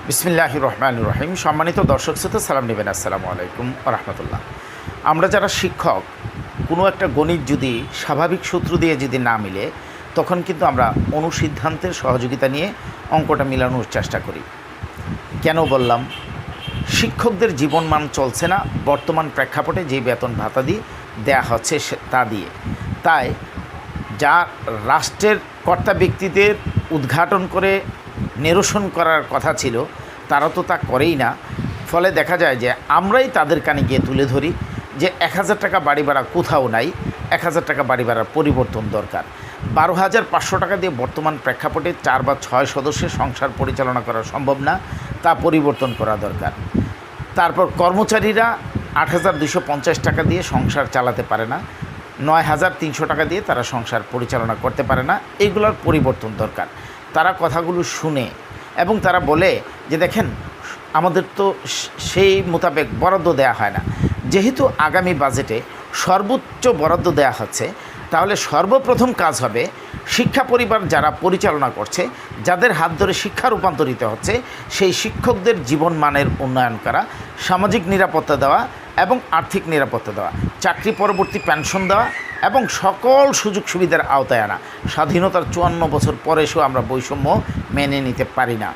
বিসমিল্লাহির রহমানির রহিম। সম্মানিত দর্শক শ্রোতা, সালাম নেবেন। আসসালামু আলাইকুম রাহমাতুল্লাহ। আমরা যারা শিক্ষক, কোনো একটা গণিত যদি স্বাভাবিক সূত্র দিয়ে যদি না মিলে, তখন কিন্তু আমরা অনুসিদ্ধান্তের সহযোগিতা নিয়ে অঙ্কটা মিলানোর চেষ্টা করি। কেন বললাম? শিক্ষকদের জীবনমান চলছে না বর্তমান প্রেক্ষাপটে যে বেতন ভাতা দিয়ে দেয়া হচ্ছে তা দিয়ে। তাই যা রাষ্ট্রের কর্তা ব্যক্তিদের উদ্ঘাটন করে নিরসন করার কথা ছিল, তারা তো তা করেই না। ফলে দেখা যায় যে আমরাই তাদের কানে গিয়ে তুলে ধরি যে 1000 টাকা বাড়ি ভাড়া কোথাও নাই, 1000 টাকা বাড়ি ভাড়ার পরিবর্তন দরকার। 12,500 টাকা দিয়ে বর্তমান প্রেক্ষাপটে 4 বা 6 সদস্যের সংসার পরিচালনা করা সম্ভব না, তা পরিবর্তন করা দরকার। তারপর কর্মচারীরা 8,250 টাকা দিয়ে সংসার চালাতে পারে না, 9,300 টাকা দিয়ে তারা সংসার পরিচালনা করতে পারে না। এইগুলোর পরিবর্তন দরকার। তারা কথাগুলো শুনে এবং তারা বলে যে দেখেন, আমাদের তো সেই মোতাবেক বরাদ্দ দেওয়া হয় না। যেহেতু আগামী বাজেটে সর্বোচ্চ বরাদ্দ দেওয়া হচ্ছে, তাহলে সর্বপ্রথম কাজ হবে শিক্ষা পরিবার যারা পরিচালনা করছে, যাদের হাত ধরে শিক্ষা রূপান্তরিত হচ্ছে, সেই শিক্ষকদের জীবনমানের উন্নয়ন করা, সামাজিক নিরাপত্তা দেওয়া এবং আর্থিক নিরাপত্তা দেওয়া, চাকরি পরবর্তী পেনশন দেওয়া এবং সকল সুযোগ সুবিধার আওতায় আনা। স্বাধীনতার 54 বছর পরে এসেও আমরা বৈষম্য মেনে নিতে পারি না।